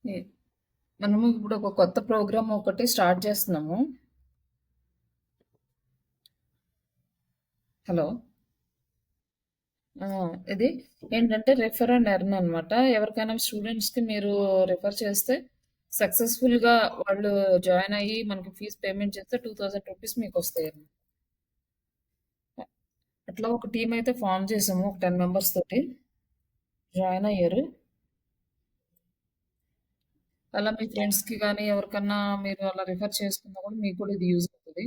ఎ మనము ఇప్పుడు ఒక కొత్త ప్రోగ్రామ్ ఒకటి స్టార్ట్ చేస్తున్నాము. హలో! ఆ! ఇది ఏంటంటే రిఫర్ అండ్ ఎర్న్ అనమాట. ఎవరికైనా స్టూడెంట్స్‌కి మీరు రిఫర్ చేస్తే సక్సెస్‌ఫుల్‌గా వాళ్ళు జాయిన్ అయ్యి మనకి ఫీస్ పేమెంట్ చేస్తే రూ. 2000 మీకొస్తాయండి. అట్లా ఒక టీమ్ అయితే ఫార్మ్ చేసాము. ఒక 10 మెంబర్స్ తోటి జాయిన్ అయ్యారు. అలా మీ ఫ్రెండ్స్‌కి గాని ఎవరికన్నా మీరు అలా రిఫర్ చేసుకున్నా కూడా మీకు కూడా ఇది యూజ్ అవుతది.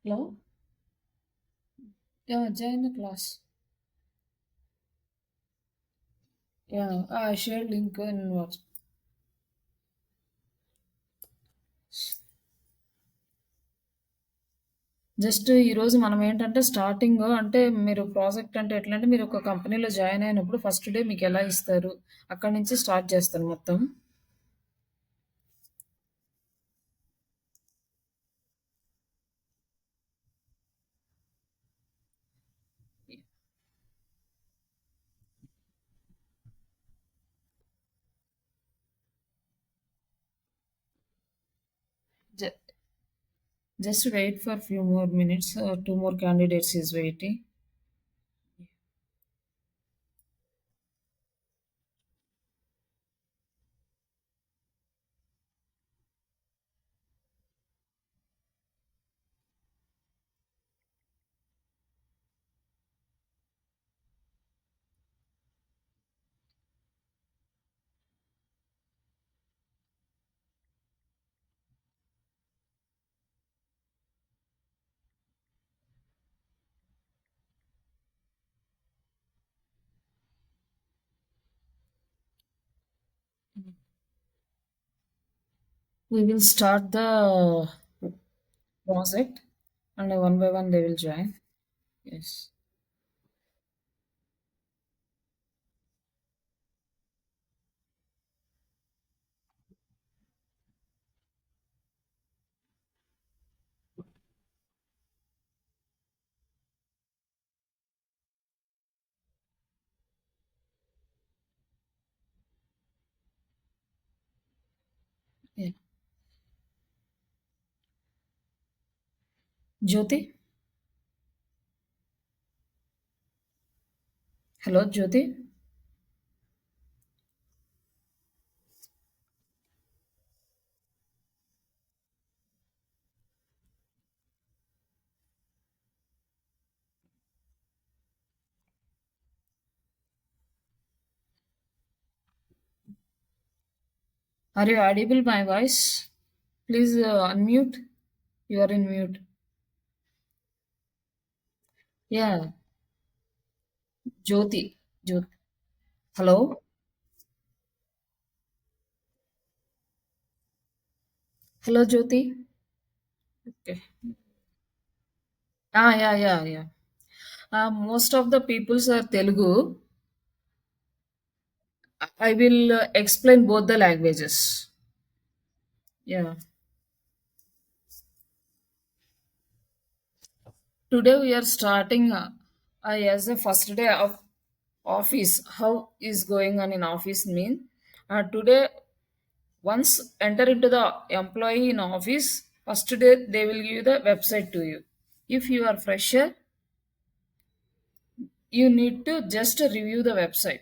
Hello! Yeah! Join the class. Yeah, I shared link in WhatsApp. Just ఈరోజు మనం ఏంటంటే స్టార్టింగ్ అంటే మీరు ప్రాజెక్ట్ అంటే ఎట్లా అంటే మీరు ఒక కంపెనీలో జాయిన్ అయినప్పుడు ఫస్ట్ డే మీకు ఎలా ఇస్తారు? అక్కడి నుంచి స్టార్ట్ చేస్తాను మొత్తం. Ju- Just wait for few more minutes. Two more candidates is waiting. We will start the project and one by one they will join. Yes. Yeah. Jyoti? Hello, Jyoti? Are you audible my voice? Please unmute. You are in mute. Yeah, Jyoti. Jyoti. Hello? Hello, Jyoti. Okay. Yeah. Most of the peoples are Telugu. I will explain both the languages. Yeah. Today we are starting as a first day of office. How is going on in office mean? Today, once enter into the employee in office, first day they will give the website to you. If you are fresher, you need to just review the website.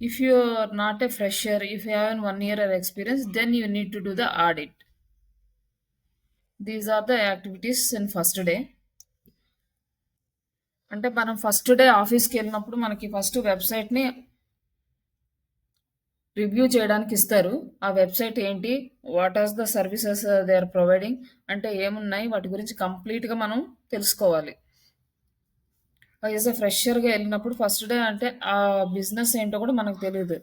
If you are not a fresher, if you have 1 year of experience, then you need to do the audit. These are the activities in first day. అంటే మనం first day ఆఫీస్కి వెళ్ళినప్పుడు మనకి first వెబ్సైట్ని review చేయడానికి ఇస్తారు. ఆ website ఏంటి, what are the services they are providing, అంటే ఏమున్నాయి వాటి గురించి కంప్లీట్గా మనం తెలుసుకోవాలి. యాజ్ ఎ ఫ్రెషర్గా వెళ్ళినప్పుడు ఫస్ట్ డే అంటే ఆ బిజినెస్ ఏంటో కూడా మనకు తెలియదు.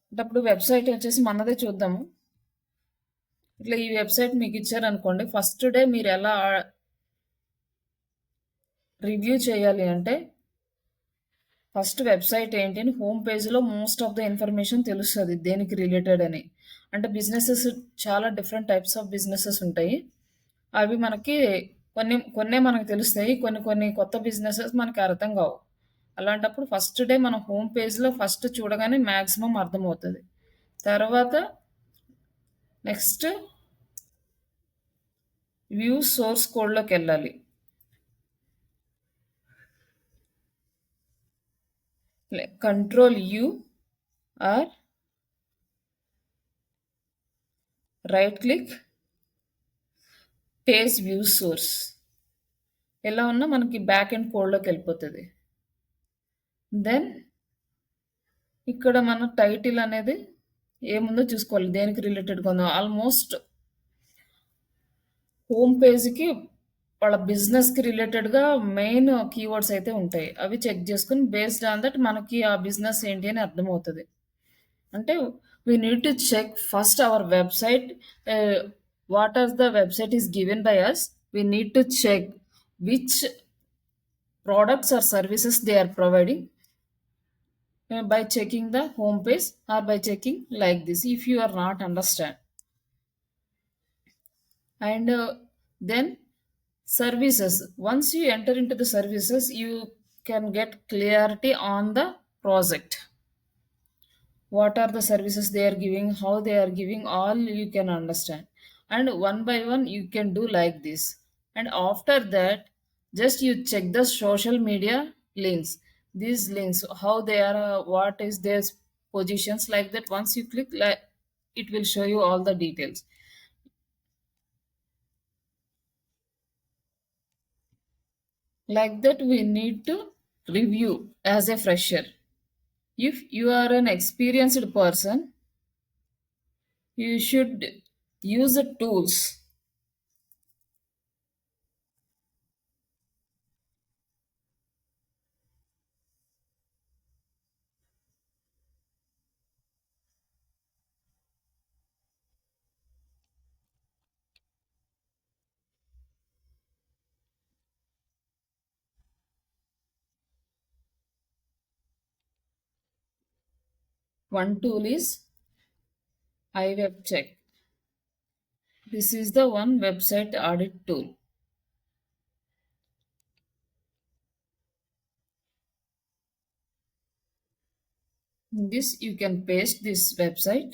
అంటే అప్పుడు వెబ్సైట్ వచ్చేసి మనదే చూద్దాము. ఇట్లా ఈ వెబ్సైట్ మీకు ఇచ్చారనుకోండి, ఫస్ట్ డే మీరు ఎలా రివ్యూ చేయాలి అంటే ఫస్ట్ వెబ్సైట్ ఏంటి అని హోమ్ పేజ్లో మోస్ట్ ఆఫ్ ద ఇన్ఫర్మేషన్ తెలుస్తుంది దేనికి రిలేటెడ్ అని. అంటే బిజినెసెస్ చాలా డిఫరెంట్ టైప్స్ ఆఫ్ బిజినెసెస్ ఉంటాయి. అవి మనకి కొన్నే మనకు తెలుస్తాయి, కొన్ని కొన్ని కొత్త బిజినెసెస్ మనకి అర్థం కావు. అలాంటప్పుడు ఫస్ట్ డే మనం హోమ్ పేజ్లో ఫస్ట్ చూడగానే మ్యాక్సిమం అర్థమవుతుంది. తర్వాత నెక్స్ట్ వ్యూ సోర్స్ కోడ్లోకి వెళ్ళాలి. Control U or right click page view source. ఎలా ఉన్నా మనకి బ్యాక్ ఎండ్ కోడ్లోకి వెళ్ళిపోతుంది. దెన్ ఇక్కడ మన టైటిల్ అనేది ఏముందో చూసుకోవాలి, దేనికి రిలేటెడ్గా ఉందో. ఆల్మోస్ట్ హోమ్ పేజ్కి వాళ్ళ బిజినెస్కి రిలేటెడ్గా మెయిన్ కీవర్డ్స్ అయితే ఉంటాయి. అవి చెక్ చేసుకుని బేస్డ్ ఆన్ దట్ మనకి ఆ బిజినెస్ ఏంటి అని అర్థమవుతుంది. అంటే we need to check first our website, what are the website is given by us. We need to check which products or services they are providing by checking the home page or by checking like this if you are not understand. And then services, once you enter into the services you can get clarity on the project, what are the services they are giving, how they are giving, all you can understand. And one by one you can do like this. And after that just you check the social media links, these links how they are, what is their positions, like that. Once you click, like, it will show you all the details. Like that we need to review as a fresher. If you are an experienced person, you should use the tools. One tool is iWeb Check. This is the one website audit tool. In this you can paste this website.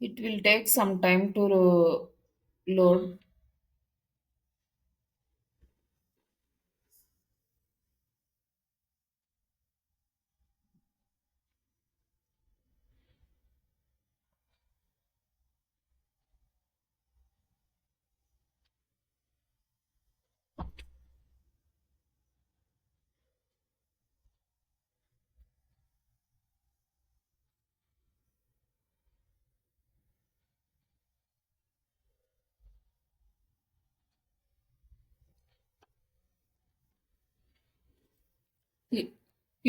It will take some time to load. ఈ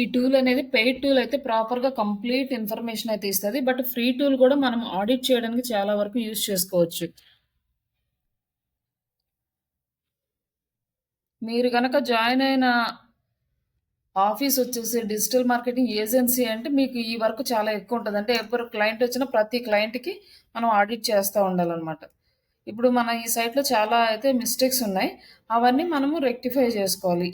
ఈ tool అనేది paid tool అయితే ప్రాపర్గా complete information అయితే ఇస్తుంది. But free tool కూడా మనం audit చేయడానికి చాలా వరకు యూజ్ చేసుకోవచ్చు. మీరు కనుక జాయిన్ అయిన ఆఫీస్ వచ్చేసి డిజిటల్ మార్కెటింగ్ ఏజెన్సీ అంటే మీకు ఈ వర్క్ చాలా ఎక్కువ ఉంటుంది. అంటే ఎవరు క్లయింట్ వచ్చినా ప్రతి క్లయింట్కి మనం ఆడిట్ చేస్తూ ఉండాలన్నమాట. ఇప్పుడు మన ఈ సైట్లో చాలా అయితే మిస్టేక్స్ ఉన్నాయి, అవన్నీ మనము రెక్టిఫై చేసుకోవాలి.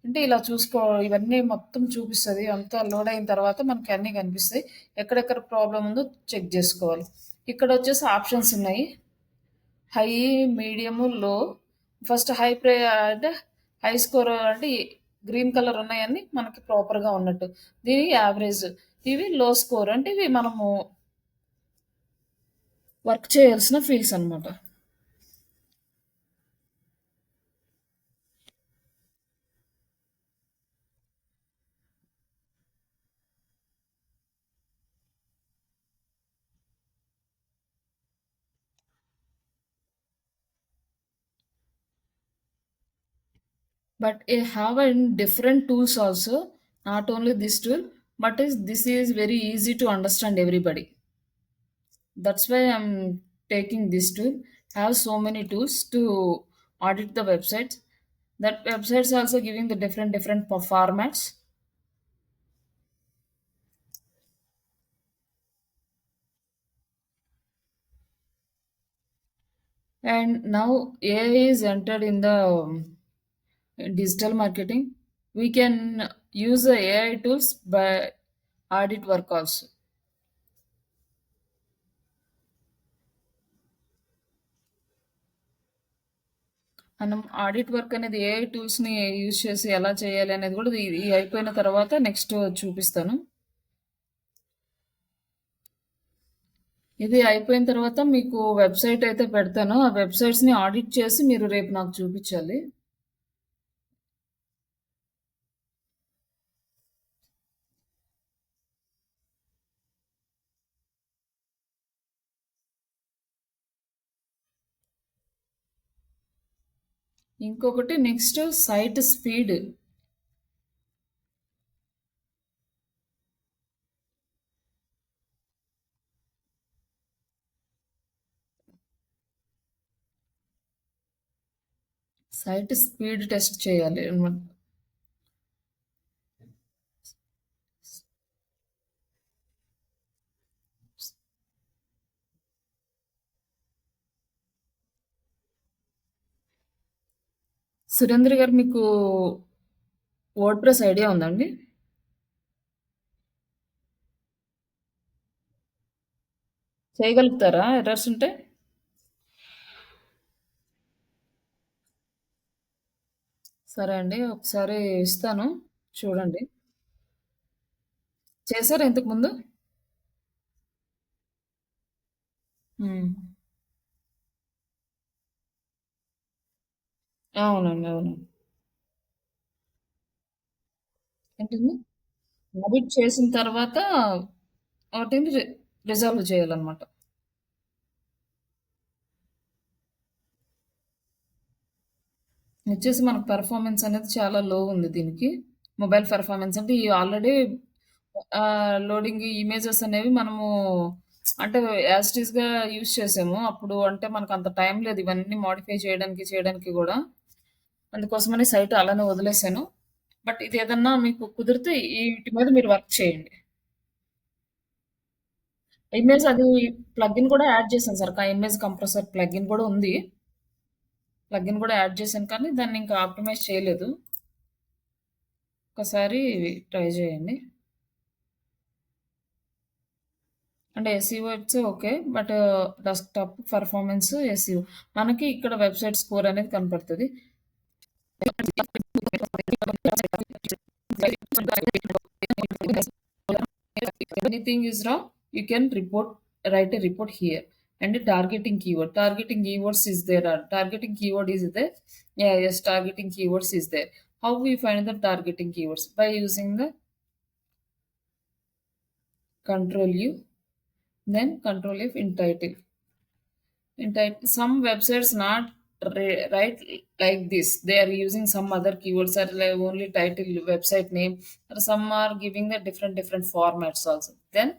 అంటే ఇలా చూసుకో, ఇవన్నీ మొత్తం చూపిస్తుంది. అంతా లోడ్ అయిన తర్వాత మనకి అన్నీ కనిపిస్తాయి. ఎక్కడెక్కడ ప్రాబ్లం ఉందో చెక్ చేసుకోవాలి. ఇక్కడ వచ్చేసి ఆప్షన్స్ ఉన్నాయి, హై, మీడియము, లో. ఫస్ట్ హై అంటే హై స్కోర్ అంటే గ్రీన్ కలర్ ఉన్నాయన్నీ మనకి ప్రాపర్‌గా ఉన్నట్టు. దీని యావరేజ్. ఇవి లో స్కోర్ అంటే ఇవి మనము వర్క్ చేయాల్సిన ఫీల్డ్స్ అన్నమాట. But I have in different tools also, not only this tool, but this is very easy to understand everybody. That's why I'm taking this tool. Have so many tools to audit the websites. That websites also giving the different formats. And now AI is entered in the digital marketing. We can use the AI tools by audit work also. మనం audit work అనేది AI టూల్స్‌ని use చేసి ఎలా చేయాలి అనేది కూడా ఇది అయిపోయిన తర్వాత నెక్స్ట్ చూపిస్తాను. ఇది అయిపోయిన తర్వాత మీకు వెబ్‌సైట్ అయితే పెడతాను. ఆ వెబ్‌సైట్స్‌ని ఆడిట్ చేసి మీరు రేపు నాకు చూపించాలి. ఇంకొకటి next site speed. Site speed test చేయాలి అన్నమాట. సురేంద్ర గారు మీకు వర్డ్‌ప్రెస్ ఐడియా ఉందా అండి? చేయగలుగుతారా ఎర్రర్స్ ఉంటే? సరే అండి. ఒకసారి ఇస్తాను. చూడండి. చేసారా ఇంతకు ముందు? హ్మ్. అవునండి. అవును. ఏంటండి? ఆడిట్ చేసిన తర్వాత వాటిని రిజాల్వ్ చేయాలన్నమాట. వచ్చేసి మనకు పెర్ఫార్మన్స్ అనేది చాలా లో ఉంది దీనికి. మొబైల్ పెర్ఫార్మన్స్ అంటే ఈ ఆల్రెడీ లోడింగ్ ఇమేజెస్ అనేవి మనము అంటే యాజ్ ఇట్ ఈస్‌గా యూజ్ చేసాము. అప్పుడు అంటే మనకంత టైం లేదు ఇవన్నీ మోడిఫై చేయడానికి గూడా. అందుకోసమని సైట్ అలానే వదిలేసాను. బట్ ఇదేదన్నా మీకు కుదిరితే ఈటి మీద మీరు వర్క్ చేయండి. ఇమేజ్ అది ప్లగిన్ కూడా యాడ్ చేశాను సార్. ఇమేజ్ కంప్రెసర్ ప్లగిన్ కూడా ఉంది. ప్లగిన్ కూడా యాడ్ చేశాను కానీ దాన్ని ఇంకా ఆప్టిమైజ్ చేయలేదు. ఒకసారి ట్రై చేయండి. అంటే SEO it's okay. But desktop performance SEO. మనకి ఇక్కడ వెబ్‌సైట్ స్కోర్ అనేది కనపడతది. Anything is wrong, you can write a report here. And the targeting keyword. Targeting keywords is there. Targeting keyword is there. Yeah, yes, targeting keywords is there. How we find the targeting keywords? By using the control U, then control F in title. In title, some websites not right like this. They are using some other keywords or like only title, website name, or some are giving the different formats also. Then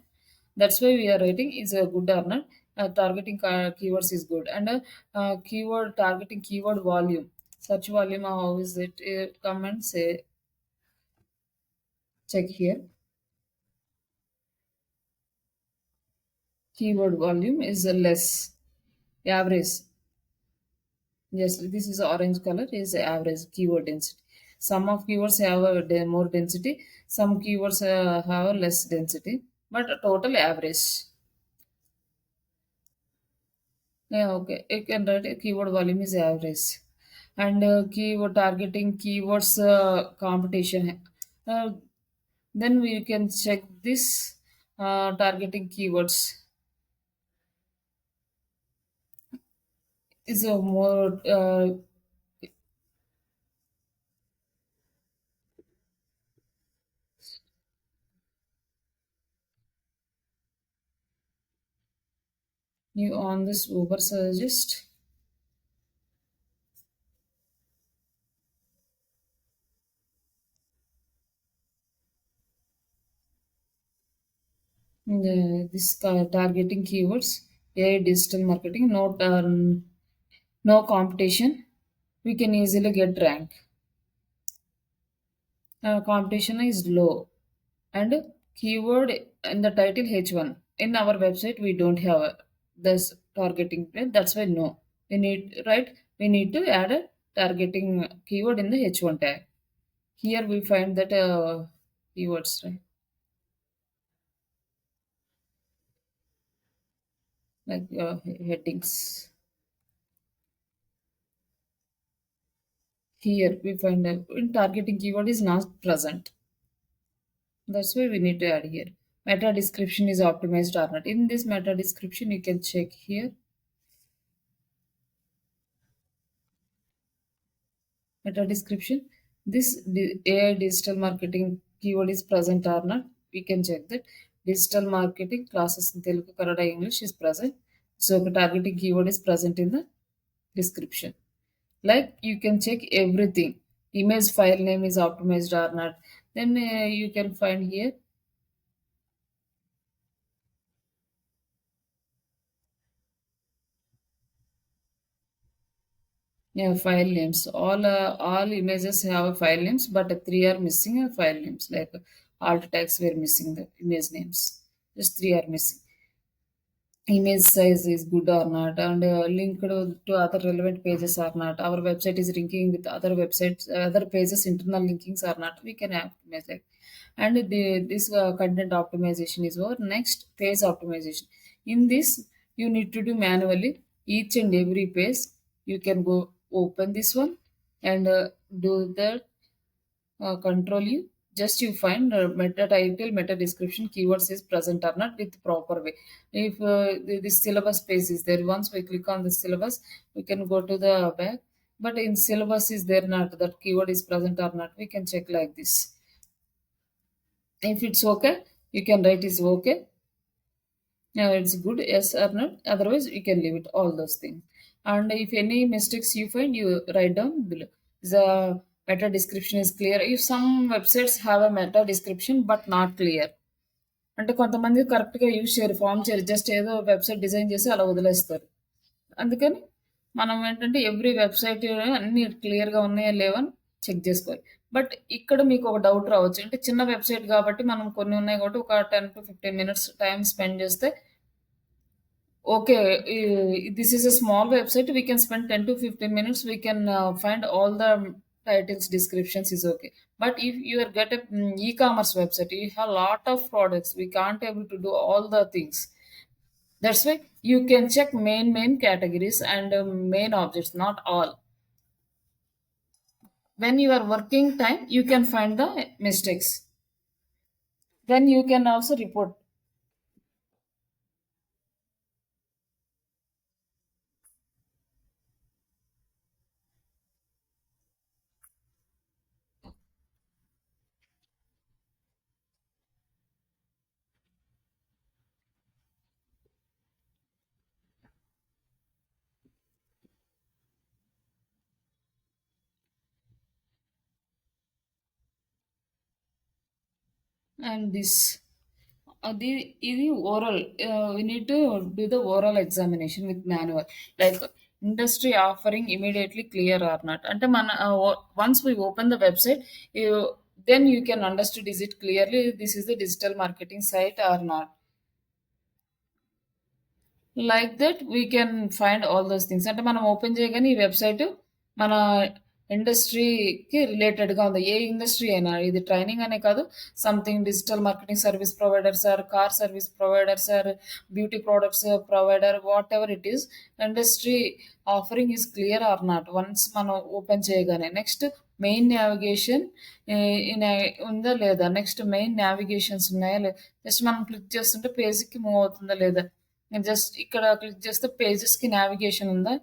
that's why we are writing is a good or not. Targeting keywords is good, and keyword targeting keyword volume. Search volume, how is it? Come and say check here. Keyword volume is less, average. Yes, this is orange color is average keyword density. Some of keywords have a more density, some keywords have a less density, but total average. Yeah, okay. You can write a keyword volume is average. and keyword targeting keywords competition. Uh, then we can check this targeting keywords is a more new on this Uber suggest. This targeting keywords, AI digital marketing, no competition. We can easily get rank. Competition is low, and keyword in the title H1. In our website, we don't have this targeting. That's why no. We need right. We need to add a targeting keyword in the H1 tag. Here we find that keywords, right? Like headings. Here we find in targeting keyword is not present. That's why we need to add here. Meta description is optimized or not. In this meta description, you can check here. Meta description. This AI digital marketing keyword is present or not. We can check that. Digital marketing classes in Telugu, Kannada, English is present. So the targeting keyword is present in the description. Like you can check everything. Image file name is optimized or not. Then you can find here. Yeah, file names. All images have a file names, but three are missing file names. Like alt tags were missing the image names. Just three are missing. Image size is good or not, and linked to other relevant pages or not. Our website is linking with other websites, other pages. Internal linkings or not. We can optimize like, and this content optimization is our next page optimization. In this, you need to do manually each and every page. You can go open this one and do the control you. Just you find meta title, meta description, keywords is present or not with proper way. If this syllabus page is there, once we click on the syllabus, we can go to the back. But in syllabus is there not that keyword is present or not, we can check like this. If it's okay, you can write is okay. Now it's good, yes or not. Otherwise, you can leave it all those things. And if any mistakes you find, you write down below. The meta description is clear. If some websites have a meta description but not clear, అంటే కొంతమంది కరెక్ట్గా use చేయరు, form చేయరు, just ఏదో website design చేసి అలా వదిలేస్తారు. అందుకని మనం ఏంటంటే ఎవ్రీ వెబ్సైట్ అన్ని క్లియర్గా ఉన్నాయా లేవని చెక్ చేసుకోవాలి. బట్ ఇక్కడ మీకు ఒక డౌట్ రావచ్చు, అంటే చిన్న వెబ్సైట్ కాబట్టి మనం కొన్ని ఉన్నాయి కాబట్టి ఒక 10 to 15 minutes టైం స్పెండ్ చేస్తే okay, this is a small website. We can spend 10 to 15 minutes. We can find all the titles, descriptions is okay. But if you are get a e-commerce website, you have a lot of products. We can't able to do all the things. That's why you can check main categories and main objects, not all. When you are working time, you can find the mistakes. Then you can also report. And this ఇది oral, we need to do the oral examination with manual, like industry offering immediately clear or not అంటే మన once we open the website, you then you can understand is it clearly this is the digital marketing site or not. Like that we can find all those things. అంటే మనం open చేయగానే ఈ website మన ఇండస్ట్రీకి రిలేటెడ్‌గా ఉంది. ఏ industry అయినా ఇది ట్రైనింగ్ అనే కాదు. Something digital marketing service providers or car service providers or beauty products provider whatever it is industry offering is clear or not once మనం ఓపెన్ చేయగానే. నెక్స్ట్ మెయిన్ నావిగేషన్ ఇన్ ఉందా లేదా? నెక్స్ట్ మెయిన్ నావిగేషన్స్ ఉన్నాయా లేదా? Just మనం click చేస్తుంటే పేజ్‌కి move అవుతుందా లేదా? జస్ట్ ఇక్కడ క్లిక్ చేస్తే పేజెస్‌కి నావిగేషన్ ఉందా?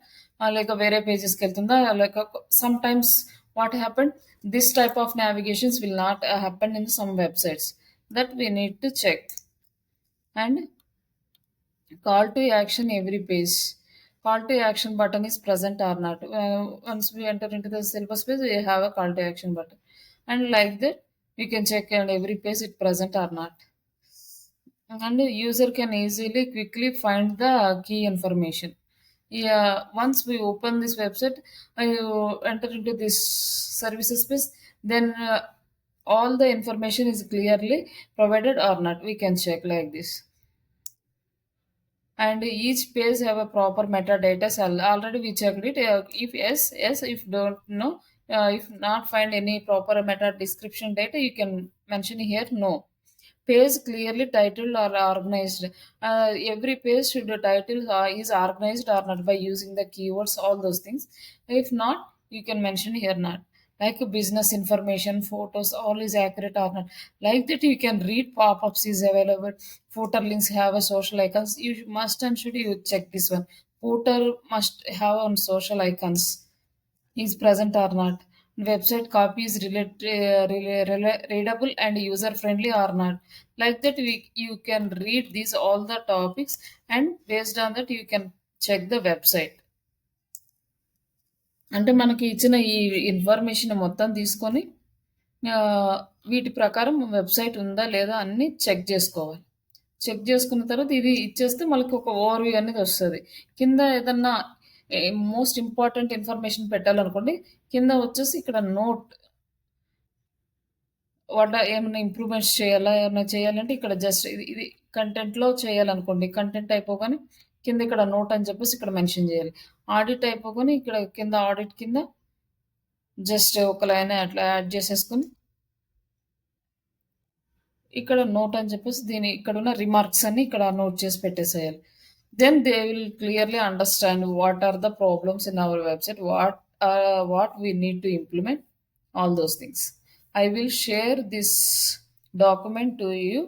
లేక వేరే పేజెస్‌కెళ్తుందా? లేక sometimes what happened this type of navigations will not happen in some websites that we need to check. And call to action every page. Call to action button is present or not. Once we enter into the syllabus page, we have a call to action button. And like that, we can check on every page it present or not. And the user can easily quickly find the key information. Yeah, once we open this website, you enter into this services page, then all the information is clearly provided or not. We can check like this. And each page have a proper metadata. So already we checked it. If yes, yes. If don't know, if not find any proper meta description data, you can mention here no. Page clearly titled or organized. Every page should the title is organized or not by using the keywords, all those things. If not, you can mention here not. Like business information, photos, all is accurate or not. Like that, you can read pop-ups is available. Footer links have a social icons. You must and should you check this one. Footer must have on social icons is present or not. Website copy is readable and user friendly or not. Like that, you can read these all the topics, and based on that, you can check the website. అంటే మనకి ఇచ్చిన ఈ information మొత్తం తీసుకొని వీటి ప్రకారం website ఉందా లేదా అన్ని చెక్ చేసుకోవాలి. చెక్ చేసుకున్న తర్వాత ఇది ఇచ్చేస్తే మనకు ఒక ఓవర్‌వ్యూ అనేది వస్తది. కింద ఏదన్నా మోస్ట్ ఇంపార్టెంట్ ఇన్ఫర్మేషన్ పెట్టాలనుకోండి, కింద వచ్చేసి ఇక్కడ నోట్ ఏమన్నా ఇంప్రూవ్‌మెంట్స్ చేయాలా? ఏమన్నా చేయాలంటే ఇక్కడ జస్ట్ ఇది కంటెంట్‌లో చేయాలనుకోండి. కంటెంట్ అయిపోగానే కింద ఇక్కడ నోట్ అని చెప్పేసి ఇక్కడ మెన్షన్ చేయాలి. ఆడిట్ అయిపోగానే ఇక్కడ కింద ఆడిట్ కింద జస్ట్ ఒక లైన్ అట్లా యాడ్ చేసేసుకొని ఇక్కడ నోట్ అని చెప్పేసి ఇక్కడున్న రిమార్క్స్ అన్ని ఇక్కడ నోట్ చేసి పెట్టేసేయాలి. Then they will clearly understand what are the problems in our website, what we need to implement, all those things. I will share this document to you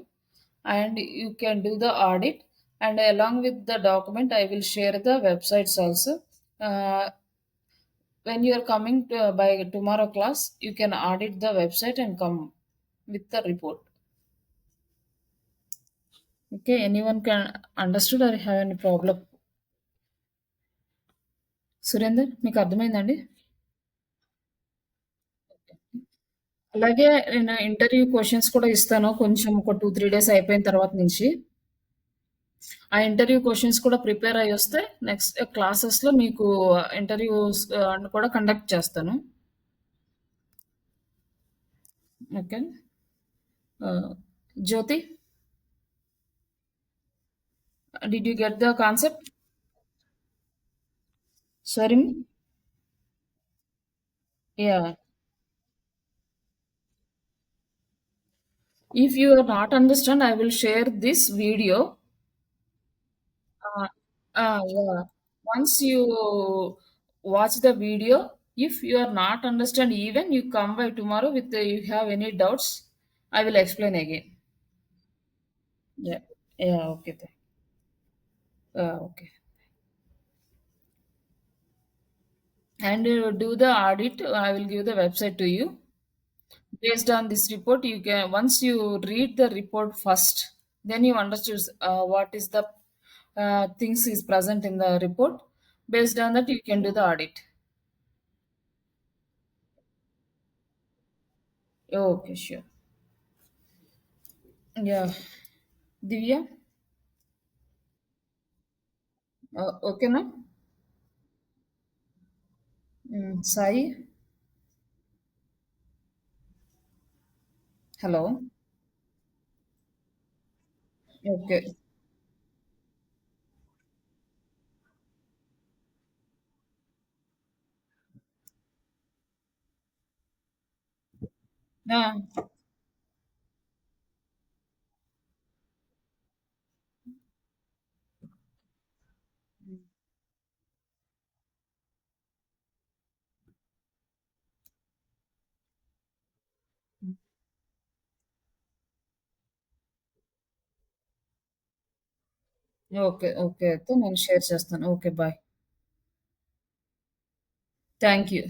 and you can do the audit, and along with the document I will share the websites also. Uh, when you are coming by tomorrow class, you can audit the website and come with the report. Okay, anyone can understood or have any problem? Surender మీకు అర్థమైందండి? అలాగే నేను interview questions కూడా ఇస్తాను. కొంచెం ఒక 2, 3 days అయిపోయిన తర్వాత నుంచి. ఆ ఇంటర్వ్యూ క్వెషన్స్ కూడా ప్రిపేర్ అయ్యొస్తే నెక్స్ట్ క్లాసెస్‌లో మీకు ఇంటర్వ్యూస్ కూడా కండక్ట్ చేస్తాను. Okay. Jyoti, did you get the concept? స్వరిమ్? Yeah! If you are not understand, I will share this video. Uh, yeah. Once you watch the video, if you are not understand, even you come by tomorrow with you have any doubts, I will explain again. Yeah. Yeah. Okay. Okay. And do the audit. I will give the website to you. Based on this report, you can once you read the report first, then you understood what is the things is present in the report. Based on that, you can do the audit. Okay, sure. Yeah. Divya, okay, na? Sai, hello. Okay. ఆ! Okay. Okay. అయితే నేను share చేస్తాను. Okay. Bye. Thank you.